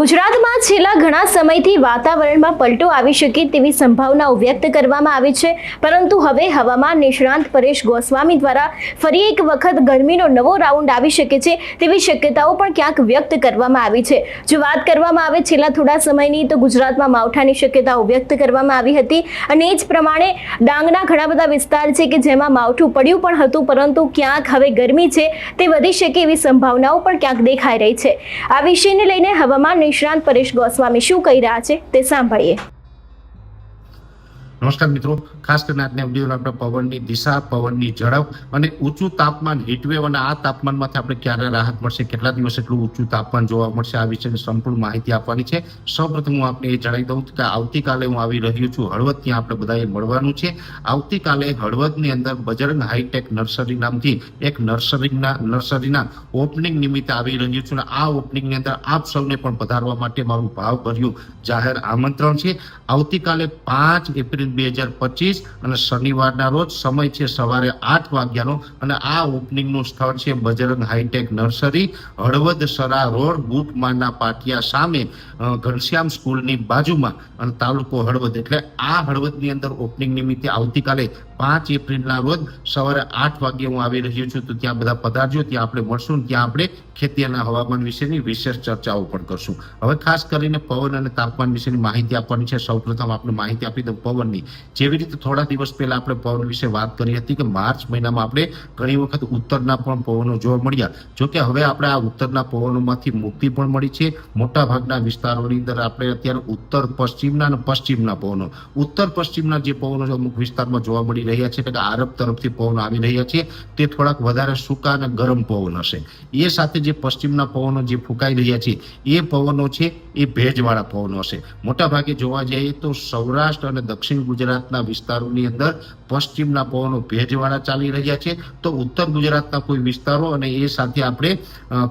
ગુજરાતમાં છેલ્લા ઘણા સમયથી વાતાવરણમાં પલટો આવી શકે તેવી સંભાવનાઓ વ્યક્ત કરવામાં આવી છે, પરંતુ હવે હવામાન નિષ્ણાંત પરેશ ગોસ્વામી દ્વારા ફરી એક વખત ગરમીનો નવો રાઉન્ડ આવી શકે છે તેવી શક્યતાઓ પણ ક્યાંક વ્યક્ત કરવામાં આવી છે। જો વાત કરવામાં આવે છેલ્લા થોડા સમયની, તો ગુજરાતમાં માવઠાની શક્યતાઓ વ્યક્ત કરવામાં આવી હતી અને એ જ પ્રમાણે ડાંગના ઘણા બધા વિસ્તાર છે કે જેમાં માવઠું પડ્યું પણ હતું, પરંતુ ક્યાંક હવે ગરમી છે તે વધી શકે એવી સંભાવનાઓ પણ ક્યાંક દેખાઈ રહી છે। આ વિષયને લઈને હવામાન નિષ્ણાંત પરેશ ગોસ્વામી શું કહી રહ્યા છે તે સાંભળીએ। નમસ્કાર મિત્રો, ખાસ કરીને આજના વિડીયોમાં આપણે પવનની દિશા, પવનની ઝડપ અને ઊંચું તાપમાન, હીટવેવ અને આ તાપમાનમાંથી આપણે ક્યારે રાહત મળશે, કેટલા દિવસ એટલું ઊંચું તાપમાન જોવા મળશે, આ વિશેની સંપૂર્ણ માહિતી આપવાની છે। સૌપ્રથમ હું આપને એ જણાવી દઉં કે આવતીકાલે હું આવી રહ્યો છું હળવદ, ત્યાં આપણે બધાએ મળવાનું છે। આવતીકાલે હળવદની અંદર બજરંગ હાઈટેક નર્સરી નામથી એક નર્સરીના ઓપનિંગ નિમિત્તે આવી રહ્યું છું અને આ ઓપનિંગની અંદર આપ સૌને પણ પધારવા માટે મારું ભાવભર્યું જાહેર આમંત્રણ છે। આવતીકાલે 5 એપ્રિલ 2025 અને શનિવારના રોજ સમય છે સવારે 8 વાગ્યાનો અને આ ઓપનિંગનું સ્થળ છે Bajrang hi tech nursery, Halvad Sara road, બુટમાના પાટિયા સામે, ઘનશ્યામ સ્કૂલની બાજુમાં અને તાલુકો હળવદ। એટલે આ હળવદની અંદર ઓપનિંગ નિમિત્તે આવતીકાલે 5 એપ્રિલના રોજ સવારે 8 વાગ્યે હું આવી રહ્યો છું, તો ત્યાં બધા પધારજો, ત્યાં આપણે મળશું, ત્યાં આપણે ખેતી અને હવામાન વિશેની વિશેષ ચર્ચાઓ પણ કરશું। હવે ખાસ કરીને પવન અને તાપમાન વિશેની માહિતી આપવાની છે। સૌપ્રથમ આપણે માહિતી આપી દઉં પવનની। જેવી રીતે થોડા દિવસ પહેલા આપણે પવન વિશે વાત કરી હતી કે માર્ચ મહિનામાં આપણે ઘણી વખત ઉત્તરના પણ પવનો જોવા મળ્યા, જોકે હવે આપણે આ ઉત્તરના પવનોમાંથી મુક્તિ પણ મળી છે। મોટા ભાગના વિસ્તારોની અંદર આપણે અત્યારે ઉત્તર પશ્ચિમના અને પશ્ચિમના પવનો, ઉત્તર પશ્ચિમના જે પવનો અમુક વિસ્તારમાં જોવા મળી રહ્યા છે, એટલે કે આરબ તરફથી પવનો આવી રહ્યા છે, તે થોડાક વધારે સૂકા અને ગરમ પવન હશે। એ સાથે જે પશ્ચિમના પવનો જે ફૂંકાઈ રહ્યા છે એ પવનો છે એ ભેજવાળા પવનો હશે। મોટા ભાગે જોવા જઈએ તો સૌરાષ્ટ્ર અને દક્ષિણ ગુજરાતના વિસ્તારોની અંદર પશ્ચિમના પવનો ભેજવાળા ચાલી રહ્યા છે, તો ઉત્તર ગુજરાતના કોઈ વિસ્તારો અને એ સાથે આપણે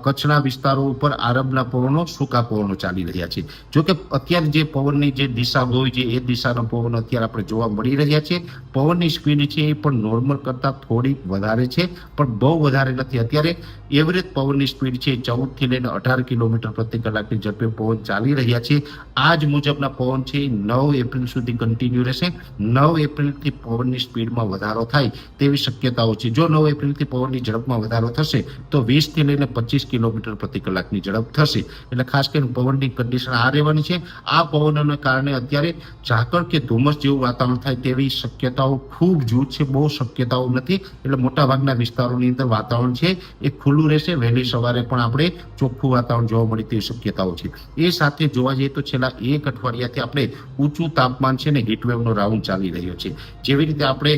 કચ્છના વિસ્તારો ઉપર આરબના પવનો, સૂકા પવનો ચાલી રહ્યા છે। જોકે અત્યારે જે પવનની જે દિશા હોય છે એ દિશાના પવનો અત્યારે આપણે જોવા મળી રહ્યા છે। પવનની સ્પીડ છે એ પણ નોર્મલ કરતા થોડી વધારે છે, પણ બહુ વધારે નથી। અત્યારે એવરેજ પવનની સ્પીડ છે 14 થી લઈને 18 કિલોમીટર પ્રતિ કલાકની ઝડપે પવન ચાલી રહ્યા છે। આ જ મુજબના પવન છે 9 એપ્રિલ સુધી કન્ટિન્યુ રહેશે। 9 એપ્રિલથી પવનની સ્પીડમાં વધારો થાય તેવી શક્યતાઓ છે। જો 9 એપ્રિલથી પવનની ઝડપમાં વધારો થશે તો 20 થી લઈને 25 કિલોમીટર પ્રતિ કલાકની ઝડપ થશે। એટલે ખાસ કરીને પવનની કન્ડિશન આ રહેવાની છે। આ પવનોને કારણે અત્યારે ઝાકળ કે ધુમ્મસ જેવું વાતાવરણ થાય તેવી શક્યતાઓ ખૂબ જૂથ છે, બહુ શક્યતાઓ નથી। એટલે મોટાભાગના વિસ્તારોની અંદર વાતાવરણ છે એ ખુલ્લું રહેશે। વહેલી સવારે પણ આપણે ચોખ્ખું વાતાવરણ જોવા મળે તેવી શક્યતાઓ છે। એ સાથે જોવા જઈએ તો છેલ્લા એક અઠવાડિયાથી આપણે ઊંચું તાપમાન છે ને હીટવેવનો રાઉન્ડ ચાલી રહ્યો છે। જેવી રીતે આપણે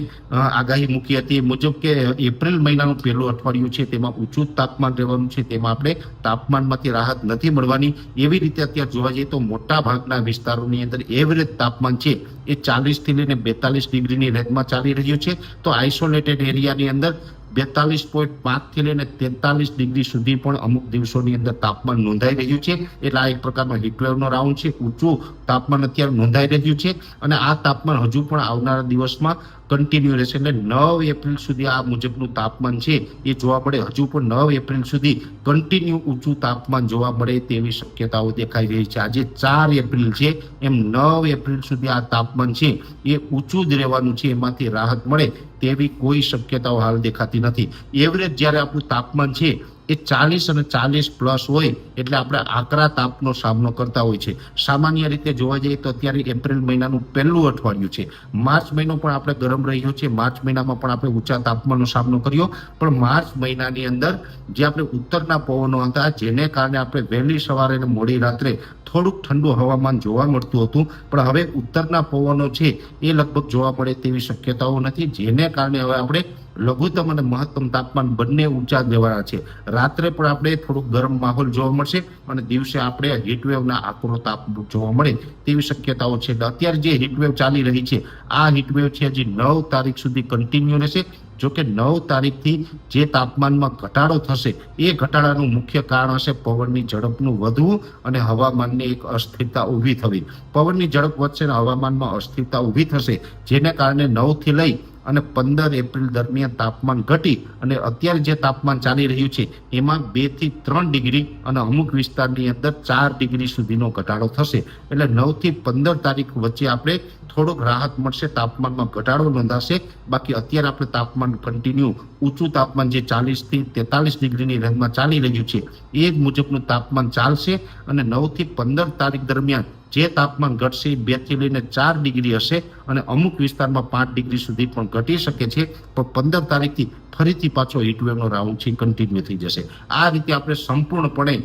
આગાહી મૂકી હતી એ મુજબ કે એપ્રિલ મહિનાનું પહેલું અઠવાડિયું છે તેમાં ઊંચું તાપમાન રહેવાનું છે, તેમાં આપણે તાપમાનમાંથી રાહત નથી મળવાની। એવી રીતે અત્યારે જોવા જઈએ તો મોટા ભાગના વિસ્તારોની અંદર એવરેજ તાપમાન છે એ 40 થી લઈને 42 ડિગ્રીની રેન્જમાં ચાલી રહ્યું છે, તો આઇસોલેટેડ એરિયાની અંદર 42.5 થી લઈને 43 ડિગ્રી સુધી પણ અમુક દિવસોની અંદર તાપમાન નોંધાઈ રહ્યું છે। એટલે આ એક પ્રકારનો હીટવેવનો રાઉન્ડ છે, ઊંચું તાપમાન અત્યારે નોંધાઈ રહ્યું છે અને આ તાપમાન હજુ પણ આવનારા દિવસમાં કન્ટિન્યુ રહેશે। એટલે 9 એપ્રિલ સુધી આ મુજબનું તાપમાન છે એ જોવા મળે, હજુ પણ 9 એપ્રિલ સુધી કન્ટિન્યુ ઊંચું તાપમાન જોવા મળે તેવી શક્યતાઓ દેખાઈ રહી છે। આજે 4 એપ્રિલ છે, એમ 9 એપ્રિલ સુધી આ તાપમાન છે એ ઊંચું જ રહેવાનું છે, એમાંથી રાહત મળે તેવી કોઈ શક્યતાઓ હાલ દેખાતી નથી। એવરેજ જ્યારે આપણું તાપમાન છે એ 40 અને 40 પ્લસ હોય એટલે આપણે આકરા તાપનો સામનો કરતા હોય છે। સામાન્ય રીતે જોવા જઈએ તો અત્યારે એપ્રિલ મહિનાનું પહેલું અઠવાડિયું છે, માર્ચ મહિનો પણ આપણે ગરમ રહ્યો છે, માર્ચ મહિનામાં પણ આપણે ઊંચા તાપમાનનો સામનો કર્યો, પણ માર્ચ મહિનાની અંદર જે આપણે ઉત્તરના પવનો હતા જેને કારણે આપણે વહેલી સવારે અને મોડી રાત્રે થોડુંક ઠંડુ હવામાન જોવા મળતું હતું, પણ હવે ઉત્તરના પવનો છે એ લગભગ જોવા મળે તેવી શક્યતાઓ નથી, જેને કારણે હવે આપણે લઘુત્તમ અને મહત્તમ તાપમાન બંને ઊંચા રહેવાના છે। રાત્રે પણ આપણે થોડુંક ગરમ માહોલ જોવા મળશે અને દિવસે આપણે હીટવેવના આકરો તાપ જોવા મળે તેવી શક્યતાઓ છે। અત્યારે જે હીટવેવ ચાલી રહી છે આ હીટવેવ છે હજી 9 તારીખ સુધી કન્ટિન્યુ રહેશે। જોકે 9 તારીખથી જે તાપમાનમાં ઘટાડો થશે એ ઘટાડાનું મુખ્ય કારણ હશે પવનની ઝડપનું વધવું અને હવામાનની એક અસ્થિરતા ઊભી થવી। પવનની ઝડપ વધશે અને હવામાનમાં અસ્થિરતા ઊભી થશે, જેને કારણે 9 થી લઈ અને 15 એપ્રિલ દરમિયાન તાપમાન ઘટી અને અત્યારે જે તાપમાન ચાલી રહ્યું છે એમાં 2 થી 3 ડિગ્રી અને અમુક વિસ્તારની અંદર 4 ડિગ્રી સુધીનો ઘટાડો થશે. એટલે 9 થી 15 તારીખ વચ્ચે આપણે થોડોક રાહત મળશે, તાપમાનમાં ઘટાડો નોંધાશે. બાકી અત્યારે આપણે તાપમાન કન્ટિન્યુ ઊંચું તાપમાન જે 40 થી 43 ડિગ્રીની રેન્જમાં ચાલી રહ્યું છે એ જ મુજબનું તાપમાન ચાલશે. અને 9 થી 15 તારીખ દરમિયાન જે તાપમાન ઘટશે એ 2 થી લઈને 4 ડિગ્રી હશે અને અમુક વિસ્તારમાં 5 ડિગ્રી સુધી પણ ઘટી શકે છે. પણ 15 તારીખથી ફરીથી પાછો હીટવેવનો રાઉન્ડ છે કન્ટિન્યુ થઈ જશે. આ રીતે આપણે સંપૂર્ણપણે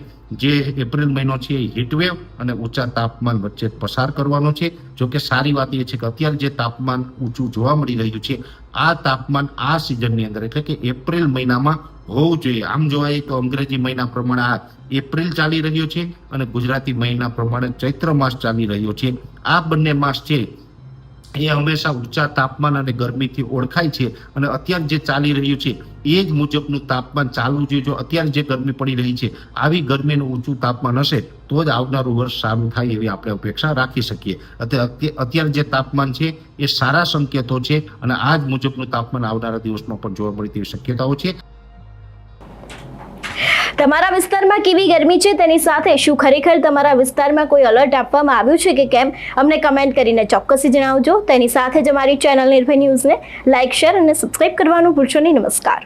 જે એપ્રિલ મહિનો છે એ હીટવેવ અને ઊંચા તાપમાન વચ્ચે પસાર કરવાનો છે. જો કે સારી વાત એ છે કે અત્યારે જે તાપમાન ઊંચું જોવા મળી રહ્યું છે આ તાપમાન આ સિઝનની અંદર એટલે કે એપ્રિલ મહિનામાં હોવું જોઈએ. આમ જોવા જઈએ તો અંગ્રેજી મહિના પ્રમાણે આ એપ્રિલ ચાલી રહ્યો છે અને ગુજરાતી મહિના પ્રમાણે ચૈત્ર માસ ચાલી રહ્યો છે. આ બંને માસ છે એ હંમેશા ઊંચા તાપમાન અને ગરમીથી ઓળખાય છે અને અત્યારે જે ચાલી રહ્યું છે એ જ મુજબનું તાપમાન ચાલવું જોઈએ. જો અત્યારે જે ગરમી પડી રહી છે આવી ગરમીનું ઊંચું તાપમાન હશે તો જ આવનારું વર્ષ સારું થાય એવી આપણે અપેક્ષા રાખી શકીએ. અત્યારે જે તાપમાન છે એ સારા સંકેતો છે અને આ જ મુજબનું તાપમાન આવનારા દિવસમાં પણ જોવા મળે તેવી શક્યતાઓ છે. તમારા વિસ્તારમાં કેવી ગરમી છે તેની સાથે શું ખરેખર તમારા વિસ્તારમાં કોઈ એલર્ટ આપવામાં આવ્યું છે કે કેમ, અમને કમેન્ટ કરીને ચોક્કસથી જણાવજો. તેની સાથે જ અમારી ચેનલ નિર્ભય ન્યૂઝને લાઇક, શેર અને સબસ્ક્રાઇબ કરવાનું ભૂલશો નહીં. નમસ્કાર.